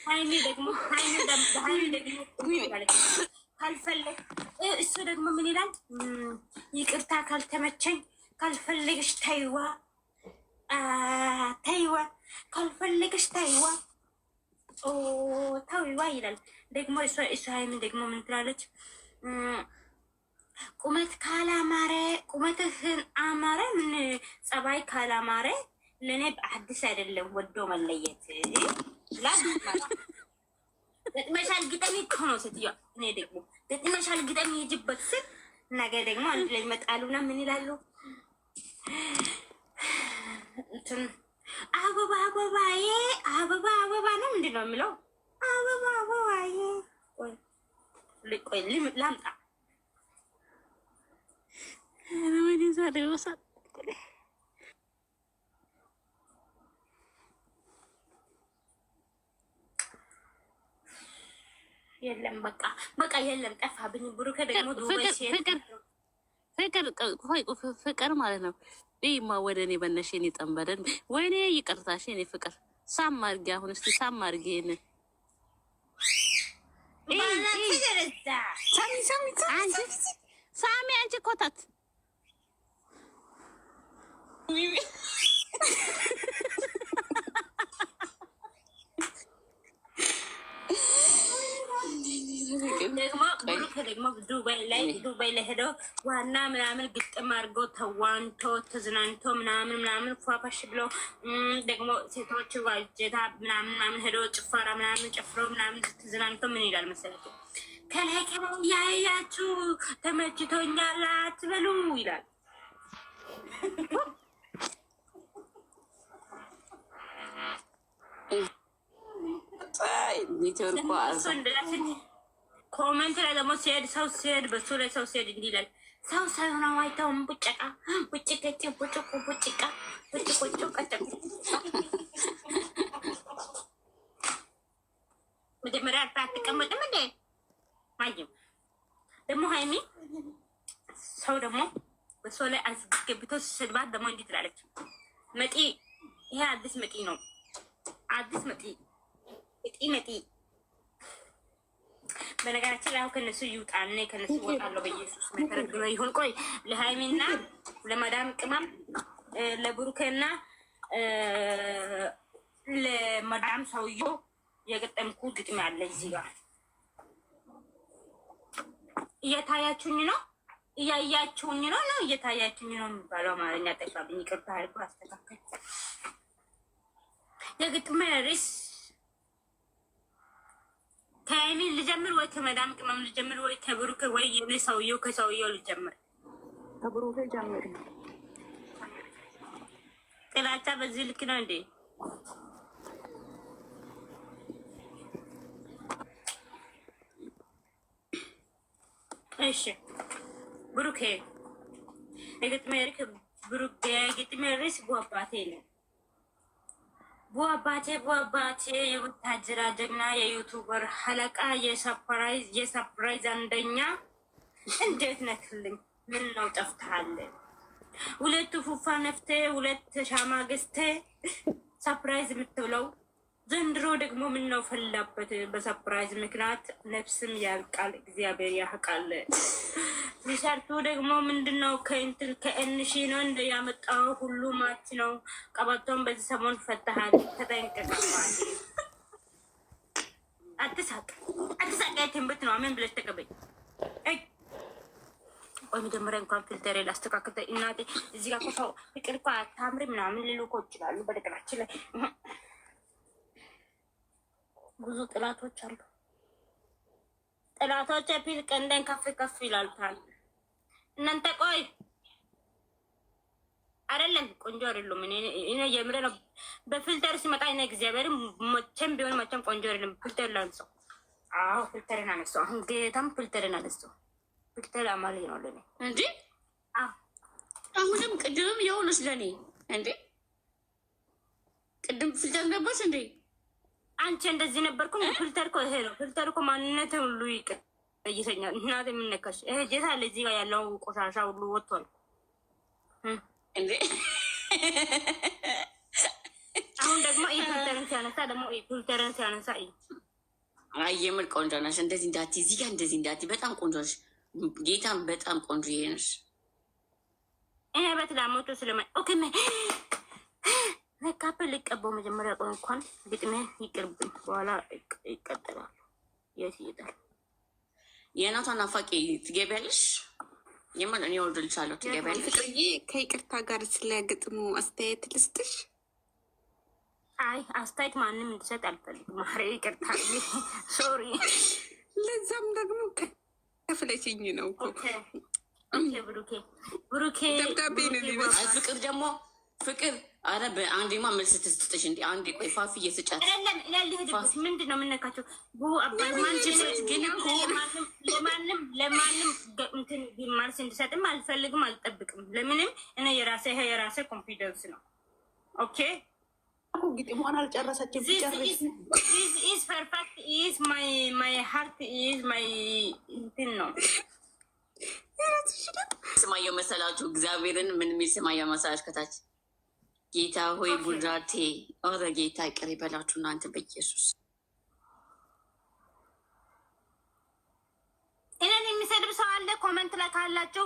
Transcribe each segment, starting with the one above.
ደግሞ ካልፈለግ እሱ ደግሞ ምን ይላል? ይቅርታ ካልተመቸኝ ካልፈለግሽ ተይዋ ካልፈለግሽ ተይዋ ተይዋ ይላል። ደግሞ እሱ ሀይሚ ደግሞ ምን ትላለች? ቁመት ካላማረ ቁመትህን አማረ ምን ጸባይ ካላማረ ለእኔ በአዲስ አይደለም ወዶ መለየት ገጥመሻል ግጠሚ እኮ ነው ስትያ። እኔ ደግሞ ገጥመሻል ግጠሚ ይጅበት ስል ነገ ደግሞ አንድ ላይ ይመጣሉና ምን ይላሉ? እንትን አበባ አበባዬ አበባ አበባ ነው ምንድን ነው የሚለው? አበባ አበባዬ ቆይ ላምጣ የለም በቃ የለም፣ ጠፋብኝ። ብሩከ ደግሞ ፍቅር ማለት ነው። ይማ ወደ እኔ በነሽ ኔ ጠንበረን ወይኔ ይቅርታሽ ኔ ፍቅር ሳም አድርጌ አሁን እስቲ ሳም አድርጌ ን ሳሚ አንቺ ኮታት ደግሞ ዱባይ ላይ ሄዶ ዋና ምናምን ግጥም አድርጎ ተዋንቶ ተዝናንቶ ምናምን ፏፈሽ ብሎ ደግሞ ሴቶች ዋጀታ ምናምን ሄዶ ጭፈራ ምናምን ጨፍሮ ምናምን ተዝናንቶ ምን ይላል መሰለቱ? ከላይ ያያችሁ ተመችቶኛል አትበሉ ይላል። ኮሜንት ላይ ደግሞ ሰው ሲሄድ በሱ ላይ ሰው ሲሄድ እንዲህ ይላል። ሰው ሳይሆን አይተውም ቡጨቃ ቡጭቀጭ ቡጭቁ ቡጭቃ ቡጭቆጩ ቀጨቁ። መጀመሪያ አትቀመጥም እንዴ? አየው ደግሞ ሀይሚ ሰው ደግሞ በሰው ላይ አስገብቶ ስድባት ደግሞ እንዲህ ትላለች። መጢ ይሄ አዲስ መጢ ነው። አዲስ መጢ መጢ በነገራችን ላይ አሁን ከነሱ ይውጣና ከነሱ ወጣለሁ። በኢየሱስ መተረግሎ ይሁን። ቆይ ለሃይሚና ለማዳም ቅመም ለብሩኬና ለማዳም ሰውዬው የገጠምኩ ግጥም ያለ እዚህ ጋር እየታያችሁኝ ነው፣ እያያችሁኝ ነው እየታያችሁኝ ነው የሚባለው አማርኛ ጠፋብኝ። ይቅርታ አልኩ፣ አስተካከል። የግጥም ርዕስ ከሀይሚ ልጀምር ወይ ከመዳም ቅመም ልጀምር ወይ ከብሩኬ ወይ የኔ ሰውዬው ከሰውዬው ልጀምር? ከብሩኬ ጀምር። ጥላቻ በዚህ ልክ ነው እንዴ? እሺ ብሩኬ የግጥሜ ርዕስ ጓባቴ ነው። ቡአባቴ የወታጀራ ጀግና የዩቱበር ሀለቃ የሰፕራይዝ አንደኛ እንዴት ነክልኝ? ምን ነው ጠፍተሃል? ሁለት ፉፋ ነፍቴ ሁለት ሻማ ገዝቴ ሰፕራይዝ የምትብለው ዘንድሮ ደግሞ ምን ነው ፈላበት? በሰፕራይዝ ምክንያት ነፍስም ያልቃል፣ እግዚአብሔር ያህቃል። ሪሰርቱ ደግሞ ምንድነው? ከእንትን ከእንሺ ነው እንደ ያመጣው ሁሉ ማች ነው። ቀበቶን በዚህ ሰሞን ፈተሃል፣ ተጠንቀቅባል። አትሳቅ ትንብት ነው። አሜን ብለሽ ተቀበኝ። ቆይ መጀመሪያ እንኳን ፊልተሬ ላስተካክል። እናቴ እዚህ ጋር ኮፋው ፍቅር እኮ አታምሪ ምናምን ሊሉ እኮ ይችላሉ። በነገራችን ላይ ብዙ ጥላቶች አሉ። ጥላቶች ፊል ቀንደን ከፍ ይላሉታል። እናንተ ቆይ አይደለም ቆንጆ አይደለም። እኔ የምሬ ነው። በፊልተር ሲመጣ እኔ እግዚአብሔርን መቼም ቢሆን መቼም ቆንጆ አይደለም። ፊልተር ላንሰው። አዎ ፊልተርን አነሳው። አሁን ጌታም ፊልተርን አነሳው። ፊልተር አማልኝ ነው ለኔ እንጂ አሁንም ቅድምም የሆነች ለኔ እንዴ ቅድም ፊልተር ነበርሽ እንዴ? አንቺ እንደዚህ ነበርኩ። ፊልተር እኮ ይሄ ነው። ፊልተር እኮ ማንነት ሁሉ ይቀይሰኛል። እናቴ የምነካሽ ይሄ ጄታ ለዚህ ጋር ያለው ቆሻሻ ሁሉ ወጥቷል እንዴ? አሁን ደግሞ ፊልተርን ሲያነሳ ደግሞ ፊልተርን ሲያነሳ አይ የምር ቆንጆ ነሽ። እንደዚህ እንዳት እዚህ ጋር እንደዚህ እንዳት በጣም ቆንጆ ነሽ። ጌታም በጣም ቆንጆ ነሽ። እኔ በትላሞቶ ስለማ ኦኬ መካፕ ልቀበው መጀመሪያ ቆይ እንኳን ግጥሜ ይቅርብኝ፣ በኋላ ይቀጥላል። የት ይሄዳል? የእናቷን አፋቂ ትገቢያለሽ? የምር እኔ ወርድልሻለሁ። ትገቢያለሽ? ፍቅርዬ ከይቅርታ ጋር ስለ ግጥሙ አስተያየት ልስጥሽ። አይ አስተያየት ማንም እንድሰጥ አልፈልግም። ማሬ ይቅርታ ሶሪ። ለዛም ደግሞ ከፍለሽኝ ነው እኮ። ኦኬ ብሩኬ ደብዳቤ ነው ሊበስ ፍቅር ደግሞ ፍቅር አረ በአንዴማ መልስ ትስጥሽ እንዴ? አንዴ ቆይ ፋፊ እየስጫት አይደለም ለልህድስ ምንድን ነው የምነካቸው? አባት ግን እኮ ለማንም እንትን ማልስ እንድሰጥም አልፈልግም፣ አልጠብቅም። ለምንም እኔ የራሴ ኮንፊደንስ ነው። ኦኬ ግጥሟን አልጨረሰችም። ኢዝ ፐርፌክት ኢዝ ማይ ሃርት ኢዝ ማይ እንትን ነው። ስማየው መሰላችሁ እግዚአብሔርን ምን የሚል ስማየው መሰላችሁ? ከታች ጌታ ሆይ ቡራቴ ኦረ ጌታ ይቅር ይበላችሁ እናንተ በኢየሱስ። እኔን የሚሰድብ ሰው አለ? ኮመንት ላይ ካላችሁ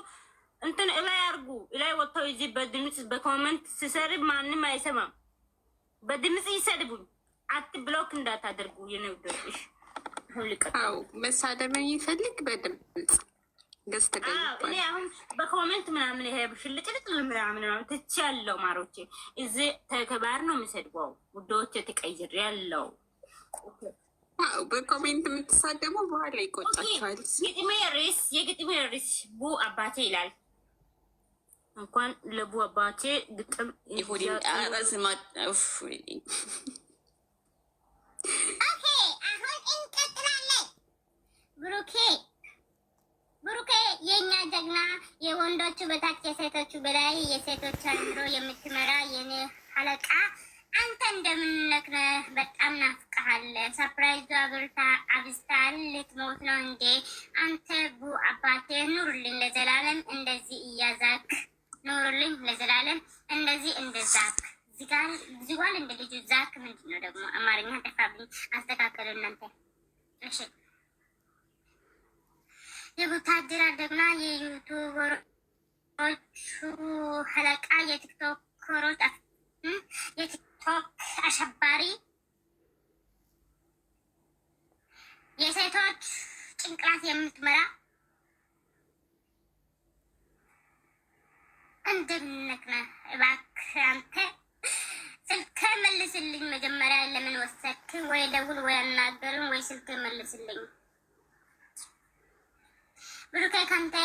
እንትን እላይ አርጉ። እላይ ወጥተው እዚህ በድምፅ በኮመንት ሲሰርብ ማንም አይሰማም። በድምፅ ይሰድቡኝ። አት ብሎክ እንዳታደርጉ የነውደሽ አው መሳደብ የሚፈልግ በድምፅ ገዝተ እኔ አሁን በኮሜንት ምናምን ይሄ ሽልጭልጭ ምናምን ትች ያለው ማሮቼ እዚህ ተከባር ነው የሚሰድበው። ውዶች ተቀይር ያለው በኮሜንት የምትሳደመው በኋላ ይቆጣቸዋል። የግጥሜ ርዕስ ቡ አባቴ ይላል። እንኳን ለቡ አባቴ ግጥም ይሁዲን ጣራስማት ኦኬ አሁን እንቀጥላለን። ብሩኬ የኛ ጀግና፣ የወንዶቹ በታች የሴቶቹ በላይ፣ የሴቶች አምሮ የምትመራ የኔ አለቃ፣ አንተ እንደምንነክ ነህ? በጣም ናፍቀሃል። ሰርፕራይዙ አብዝታል። ልትሞት ነው እንዴ አንተ? ቡ አባቴ ኑርልኝ ለዘላለም እንደዚህ እያዛክ ኑርልኝ ለዘላለም እንደዚህ እንደዛክ ዚጓል እንደ ልጁ ዛክ ምንድን ነው ደግሞ? አማርኛ ጠፋብኝ። አስተካከሉ እናንተ። እሺ የቡታጅራ ደግና የዩቱበሮቹ አለቃ፣ የቲክቶከሮች የቲክቶክ አሸባሪ፣ የሴቶች ጭንቅላት የምትመራ እንደምነክ ነህ? እባክህ አንተ ስልክ መልስልኝ። መጀመሪያ ለምን ወሰድክ? ወይ ደውል ወይ አናገርም ወይ ስልክ መልስልኝ። ብሩኬ ካንተ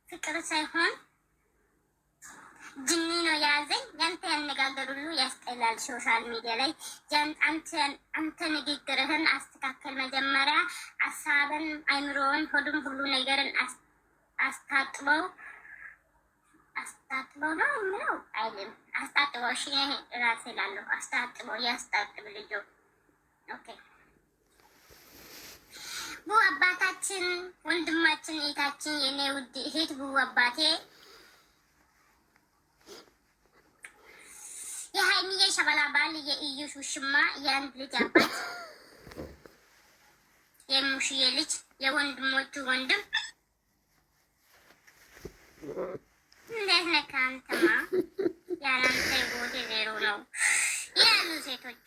ፍቅር ሳይሆን ጅኒ ነው የያዘኝ። ያንተ ያነጋገር ሁሉ ያስጠላል። ሶሻል ሚዲያ ላይ አንተ ንግግርህን አስተካከል። መጀመሪያ ሀሳብን፣ አይምሮን፣ ሆድም ሁሉ ነገርን አስታጥበው ነው ምለው አይልም። አስታጥበው። እሺ ራሴ ላለሁ አስታጥበው። ያስታጥብ ልጆ። ኦኬ ቡ አባታችን፣ ወንድማችን፣ እህታችን፣ የኔ ውድ እህት ቡ አባቴ፣ የሀይሚዬ ሸበላ ባል፣ የእዩሽ ውሽማ፣ የአንድ ልጅ አባት፣ የሙሽዬ ልጅ፣ የወንድሞቹ ወንድም፣ እንዴት ነህ አንተማ? ያላንተ ቦቴ ዜሮ ነው ያሉ ሴቶቹ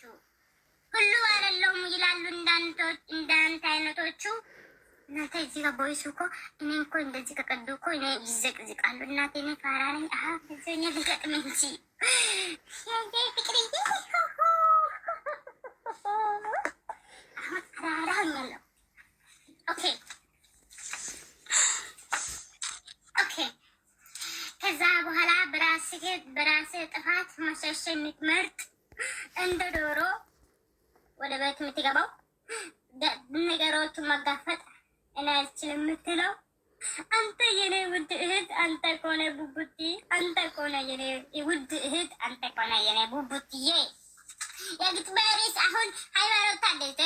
ሁሉ አይደለሁም ይላሉ። እንዳንተ አይነቶቹ እናንተ እዚህ ጋር ቦይሱ እኮ እኔ እኮ እንደዚህ ከቀዱ እኮ እኔ ይዘቅዝቃሉ። እናቴ እኔ ፋራ ነኝ። እኔ ልገጥም እንጂ ፍቅርዬ ራራ ሆኛለሁ። ኦኬ ከዛ በኋላ በራስህ ጥፋት መሸሽ የምትመርጥ እንደ ዶሮ ወደ ቤት የምትገባው ነገሮቹን መጋፈጥ እኔ አልችልም የምትለው አንተ የኔ ውድ እህት፣ አንተ ከሆነ ቡቡቲ፣ አንተ ከሆነ የኔ ውድ እህት፣ አንተ ከሆነ የኔ ቡቡቲዬ። የግጥሜ ርዕስ አሁን ሃይማኖት ታደሰ